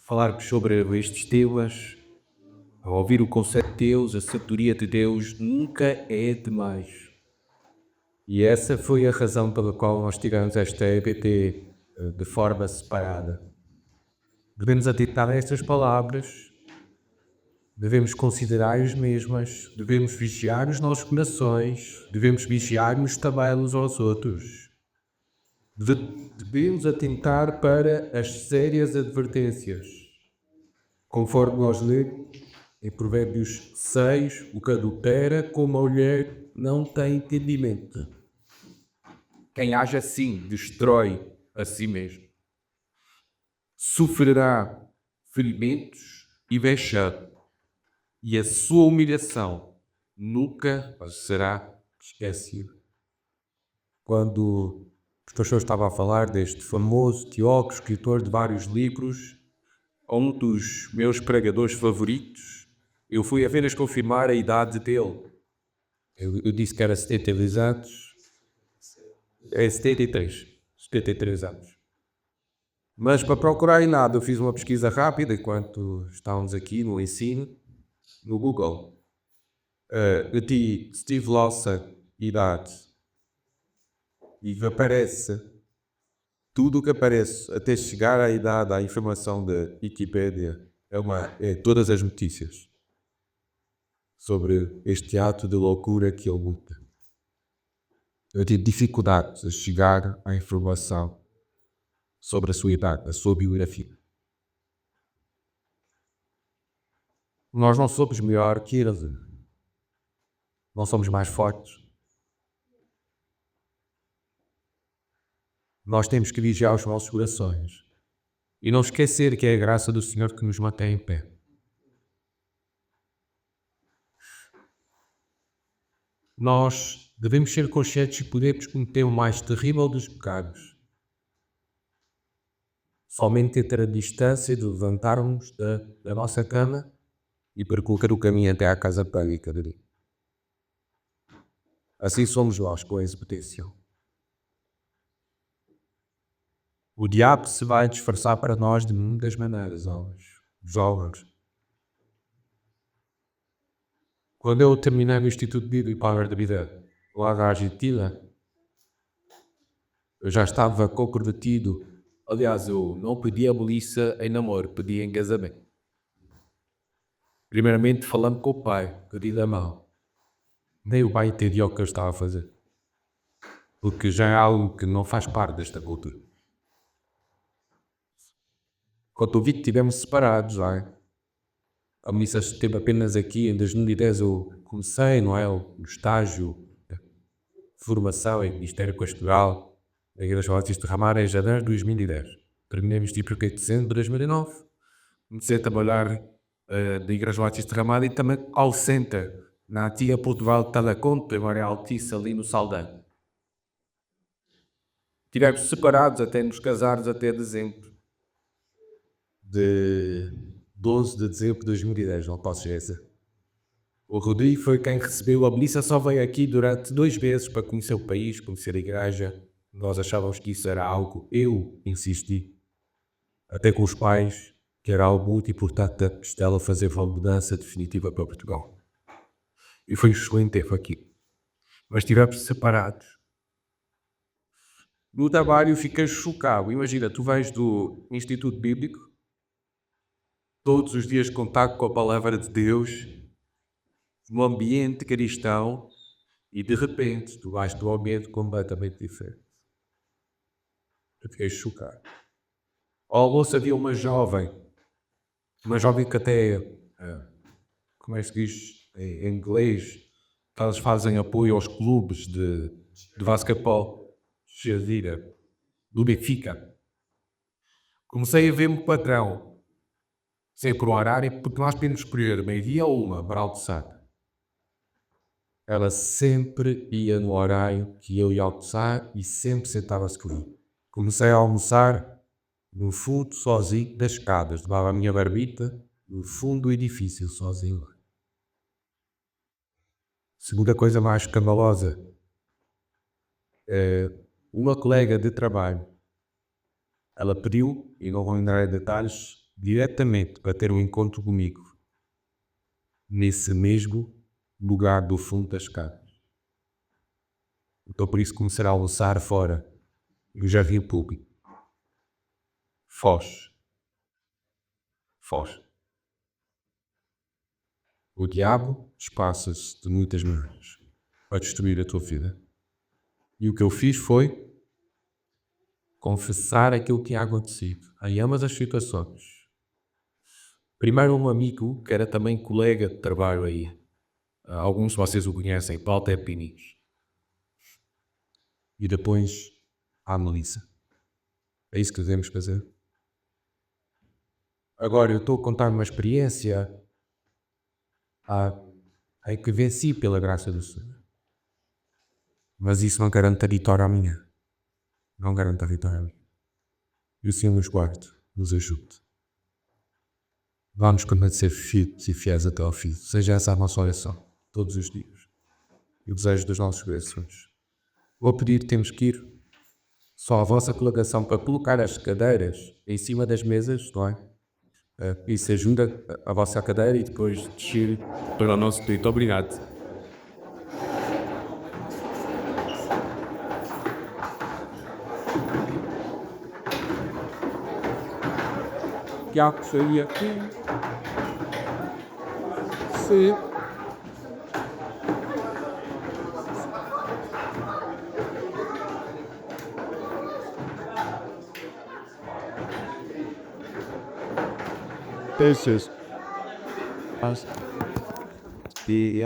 falarmos sobre estes temas. Ao ouvir o conceito de Deus, a sabedoria de Deus nunca é demais. E essa foi a razão pela qual nós tiramos esta EBT de forma separada. Devemos atentar a estas palavras, devemos considerar as mesmas, devemos vigiar os nossos corações, devemos vigiar-nos também uns aos outros. Devemos atentar para as sérias advertências. Conforme nós lemos em Provérbios 6, o que adultera como a mulher não tem entendimento. Quem age assim destrói a si mesmo. Sofrerá ferimentos e vexame, e a sua humilhação nunca será esquecida. Quando o pastor estava a falar deste famoso teólogo, escritor de vários livros, um dos meus pregadores favoritos, eu fui apenas confirmar a idade dele. Eu disse que era 72 anos. É 73 anos. Mas para procurar em nada, eu fiz uma pesquisa rápida enquanto estávamos aqui no ensino, no Google. Meti Steve Lawson, idade. E aparece tudo o que aparece até chegar à idade, à informação da Wikipédia, é todas as notícias sobre este ato de loucura que ele luta. Eu tive dificuldades a chegar à informação sobre a sua idade, a sua biografia. Nós não somos melhor que ele. Não somos mais fortes. Nós temos que vigiar os nossos corações e não esquecer que é a graça do Senhor que nos mantém em pé. Nós devemos ser conscientes e podemos cometer o mais terrível dos pecados. Somente ter a distância de levantarmos da nossa cama e percorrer o caminho até à casa pública de Deus. Assim somos nós com esse potencial. O diabo se vai disfarçar para nós de muitas maneiras, jovens. Quando eu terminei no Instituto Bíblico Power da Vida, lá na Argentina, eu já estava comprometido. Aliás, eu não pedi a polícia em namoro, pedi em casamento. Primeiramente falando com o pai, que dei a mão. Nem o pai entendia o que eu estava a fazer. Porque já é algo que não faz parte desta cultura. Quando eu vi que estivemos separados, a missa esteve apenas aqui, em 2010 eu comecei, no estágio de formação em Ministério Pastoral da Igreja Batista de Ramar em janeiro de 2010. Terminei o Ministério em dezembro de 2009. Comecei a trabalhar da Igreja Batista de Ramar e também call center na antiga Portugal de Talaconte, agora Altice, ali no Saldanha. Estivemos separados até nos casarmos até dezembro. De 12 de dezembro de 2010, não posso esquecer. O Rodrigo foi quem recebeu. A Melissa só veio aqui durante 2 meses para conhecer o país, conhecer a igreja. Nós achávamos que isso era algo, eu insisti, até com os pais, que era algo muito importante antes dela fazer uma mudança definitiva para Portugal. E foi um excelente tempo aqui. Mas estivemos separados. No trabalho ficas chocado. Imagina, tu vais do Instituto Bíblico, todos os dias contato com a palavra de Deus, no ambiente cristão, e de repente tu vais para um ambiente completamente diferente. Eu fiquei chocado. Ao almoço havia uma jovem que até, como é que se diz em inglês, elas fazem apoio aos clubes de basquetebol, Jadira, do Benfica. Comecei a ver-me padrão, sempre o horário, porque nós podemos escolher meio-dia ou 1 para almoçar. Ela sempre ia no horário que eu ia almoçar e sempre sentava-se comigo. Comecei a almoçar no fundo, sozinho, das escadas. Levava a minha barbita no fundo do edifício, sozinho. Segunda coisa mais escandalosa. Uma colega de trabalho, ela pediu, e não vou entrar em detalhes, diretamente para ter um encontro comigo, nesse mesmo lugar do fundo das escadas. Então por isso comecei a almoçar fora, no jardim público. Foz. O diabo disfarça-se de muitas maneiras para destruir a tua vida. E o que eu fiz foi confessar aquilo que tinha acontecido em ambas as situações. Primeiro um amigo, que era também colega de trabalho aí. Alguns de vocês o conhecem, Walter Piniz. E depois à Melissa. É isso que devemos fazer. Agora eu estou a contar uma experiência em que venci pela graça do Senhor. Mas isso não garante a vitória amanhã. Não garante a vitória amanhã. E o Senhor nos guarde, nos ajude. Vamos permanecer firmes e fiéis até ao fim. Seja essa a nossa oração, todos os dias. E o desejo dos nossos corações. Vou pedir, temos que ir só a vossa colocação para colocar as cadeiras em cima das mesas, não é? Isso ajuda a vossa cadeira e depois descer para o nosso peito. Obrigado. Tiago seria aqui. Sim. This is The